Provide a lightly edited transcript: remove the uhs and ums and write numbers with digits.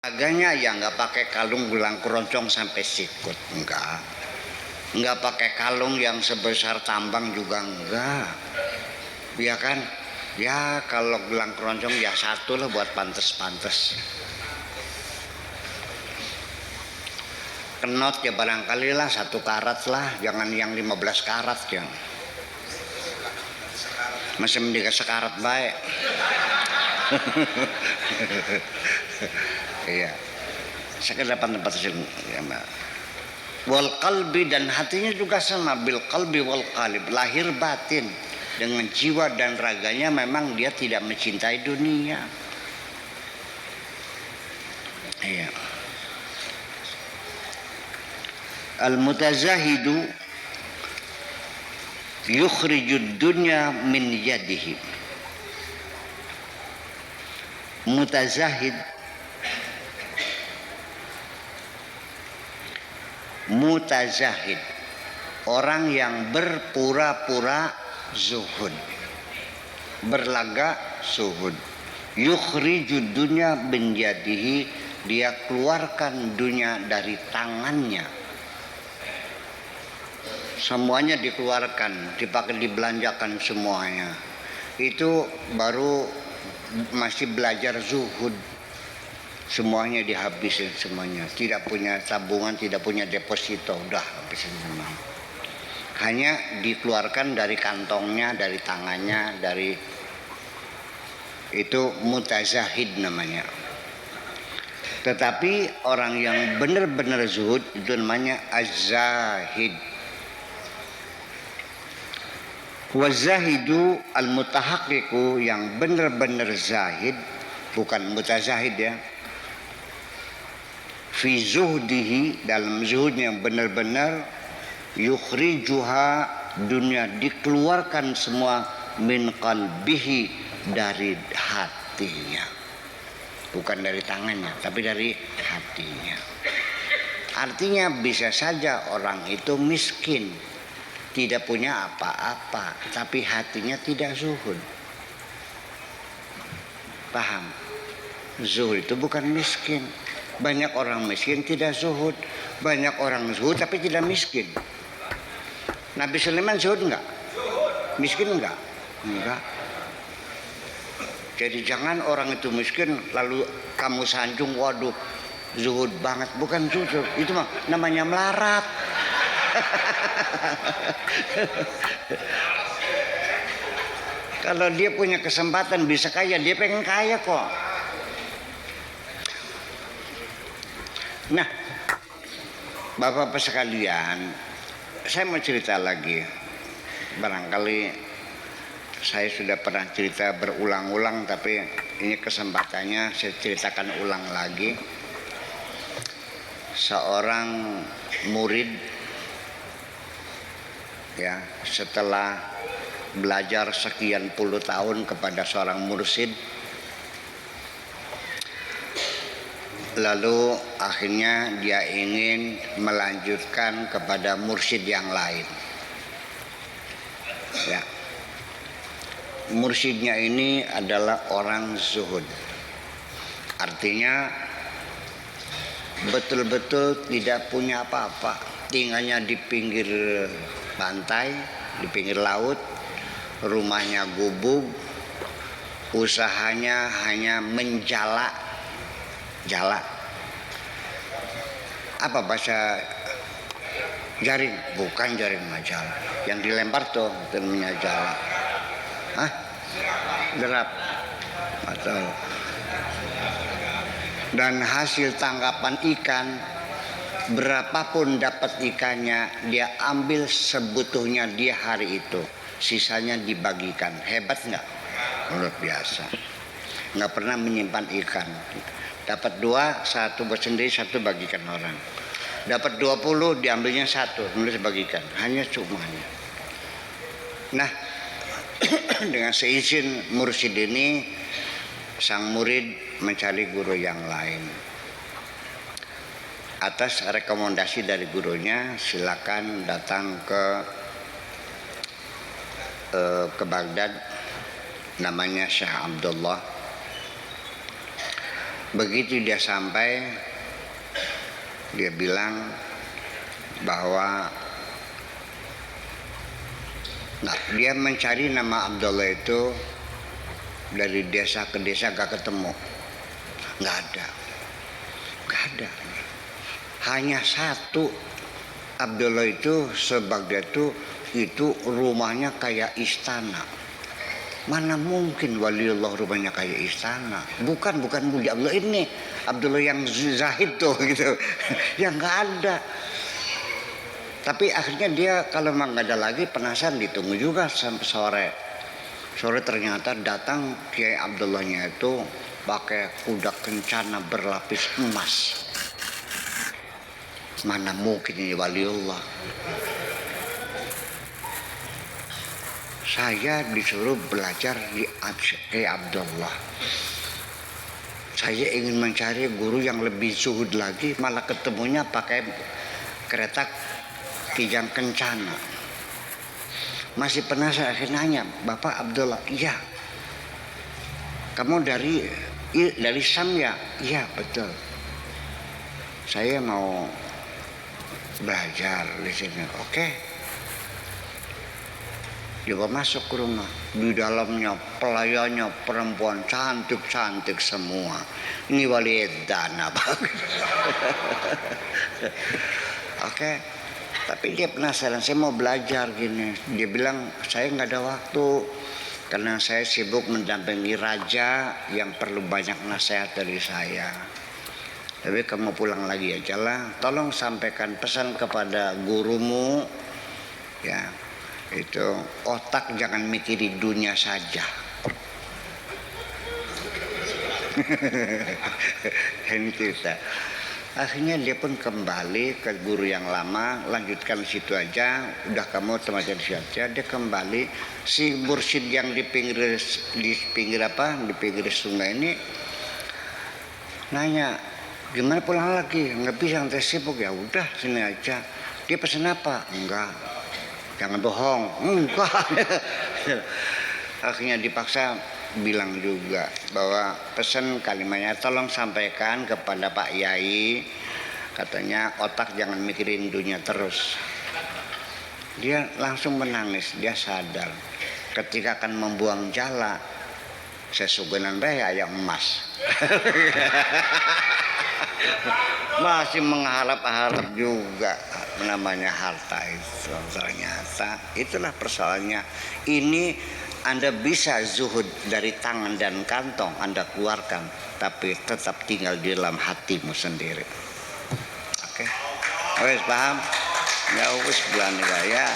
Agaknya ya nggak pakai kalung gelang keroncong sampai sikut, nggak pakai kalung yang sebesar tambang juga enggak, ya kan? Ya kalau gelang keroncong ya satu lah buat pantes-pantes. Kenot ya barangkali lah 1 karat lah, jangan yang 15 karat ya. Masih mending sekarat baik. Iya. Sekedar tempat ya, Mbak. Wal qalbi, dan hatinya juga sama, bil qalbi wal qalib, lahir batin dengan jiwa dan raganya memang dia tidak mencintai dunia. Iya. Al mutazahidu yukhrijud dunya min yadihi. Mutazahid, mutazahid, orang yang berpura-pura zuhud, berlaga zuhud. Yukhrijud dunya min yadihi, dia keluarkan dunia dari tangannya. Semuanya dikeluarkan, dipakai, dibelanjakan semuanya. Itu baru masih belajar zuhud. Semuanya dihabisin semuanya, tidak punya tabungan, tidak punya deposito, udah habisin semua. Hanya dikeluarkan dari kantongnya, dari tangannya, dari itu mutazahid namanya. Tetapi orang yang benar-benar zuhud itu namanya az-zahid. Wazahidu al-mutahaqqiqu, yang benar-benar zahid, bukan mutazahid ya. Fi zuhdihi, dalam zuhudnya yang benar-benar, yukhrijuha, dunia dikeluarkan semua, min qalbihi, dari hatinya. Bukan dari tangannya, tapi dari hatinya. Artinya bisa saja orang itu miskin, tidak punya apa-apa, tapi hatinya tidak zuhud. Paham? Zuhud itu bukan miskin. Banyak orang miskin tidak zuhud, banyak orang zuhud tapi tidak miskin. Nabi Sulaiman zuhud enggak? Miskin enggak? Enggak. Jadi jangan orang itu miskin lalu kamu sanjung, waduh zuhud banget. Bukan zuhud, itu mah namanya melarat. Kalau dia punya kesempatan bisa kaya, dia pengen kaya kok. Nah, Bapak-bapak sekalian, saya mau cerita lagi. Barangkali saya sudah pernah cerita berulang-ulang, tapi ini kesempatannya saya ceritakan ulang lagi. Seorang murid, ya, setelah belajar sekian puluh tahun kepada seorang mursyid, lalu akhirnya dia ingin melanjutkan kepada mursyid yang lain. Ya. Mursyidnya ini adalah orang zuhud. Artinya betul-betul tidak punya apa-apa. Tinggalnya di pinggir pantai, di pinggir laut, rumahnya gubuk, usahanya hanya menjala. Jala. Apa bahasa jaring? Bukan jaring majalah. Yang dilempar tuh namanya jala. Hah? Derap. Atau dan hasil tangkapan ikan, berapapun dapat ikannya, dia ambil sebutuhnya dia hari itu. Sisanya dibagikan. Hebat nggak? Luar biasa. Nggak pernah menyimpan ikan. Dapat 2, 1 bersendiri, 1 bagikan orang. Dapat 20, diambilnya 1, nulis bagikan. Hanya cumanya. Nah, dengan seizin mursyid ini, sang murid mencari guru yang lain. Atas rekomendasi dari gurunya, silakan datang ke Baghdad, namanya Syekh Abdullah. Begitu dia sampai, dia bilang bahwa dia mencari nama Abdullah itu dari desa ke desa, gak ketemu, gak ada. Hanya satu Abdullah itu sebagai itu rumahnya kayak istana. Mana mungkin waliullah rumahnya kayak istana? Bukan Budi Abdullah ini, Abdullah yang zahid tuh gitu. Yang nggak ada. Tapi akhirnya dia kalau memang nggak ada lagi, penasaran, ditunggu juga sampai sore. Sore ternyata datang Kiai Abdullahnya itu pakai kuda kencana berlapis emas. Mana mungkin ini waliullah? Saya disuruh belajar di Kiai Abdullah. Saya ingin mencari guru yang lebih zuhud lagi, malah ketemunya pakai kereta kijang kencana. Masih penasaran, akhirnya nanya, Bapak Abdullah, iya. Kamu dari Sam ya? Iya betul. Saya mau belajar di sini. Oke. Dia masuk ke rumah. Di dalamnya pelayannya perempuan cantik-cantik semua. Ini wali dana banget. Oke. Tapi dia penasaran, saya mau belajar gini. Dia bilang, saya nggak ada waktu. Karena saya sibuk mendampingi raja yang perlu banyak nasihat dari saya. Tapi kamu pulang lagi aja lah. Tolong sampaikan pesan kepada gurumu, ya, itu otak jangan mikirin dunia saja. Ini cerita. Akhirnya dia pun kembali ke guru yang lama, lanjutkan situ aja. Udah kamu temanya di saja. Dia kembali, si mursyid yang di pinggir sungai ini nanya, gimana pulang lagi? Nggak bisa, nanti sibuk. Ya udah sini aja. Dia pesan apa? Enggak. Jangan bohong. Enggak. Akhirnya dipaksa bilang juga bahwa pesan kalimatnya tolong sampaikan kepada Pak Yai, katanya otak jangan mikirin dunia terus. Dia langsung menangis, dia sadar ketika akan membuang jala, sesugunan ayam emas. Masih mengharap-harap juga namanya harta itu. Ternyata itulah persoalannya. Ini Anda bisa zuhud dari tangan dan kantong Anda keluarkan, tapi tetap tinggal di dalam hatimu sendiri. Oke, wes paham? Ya wes belanja ya.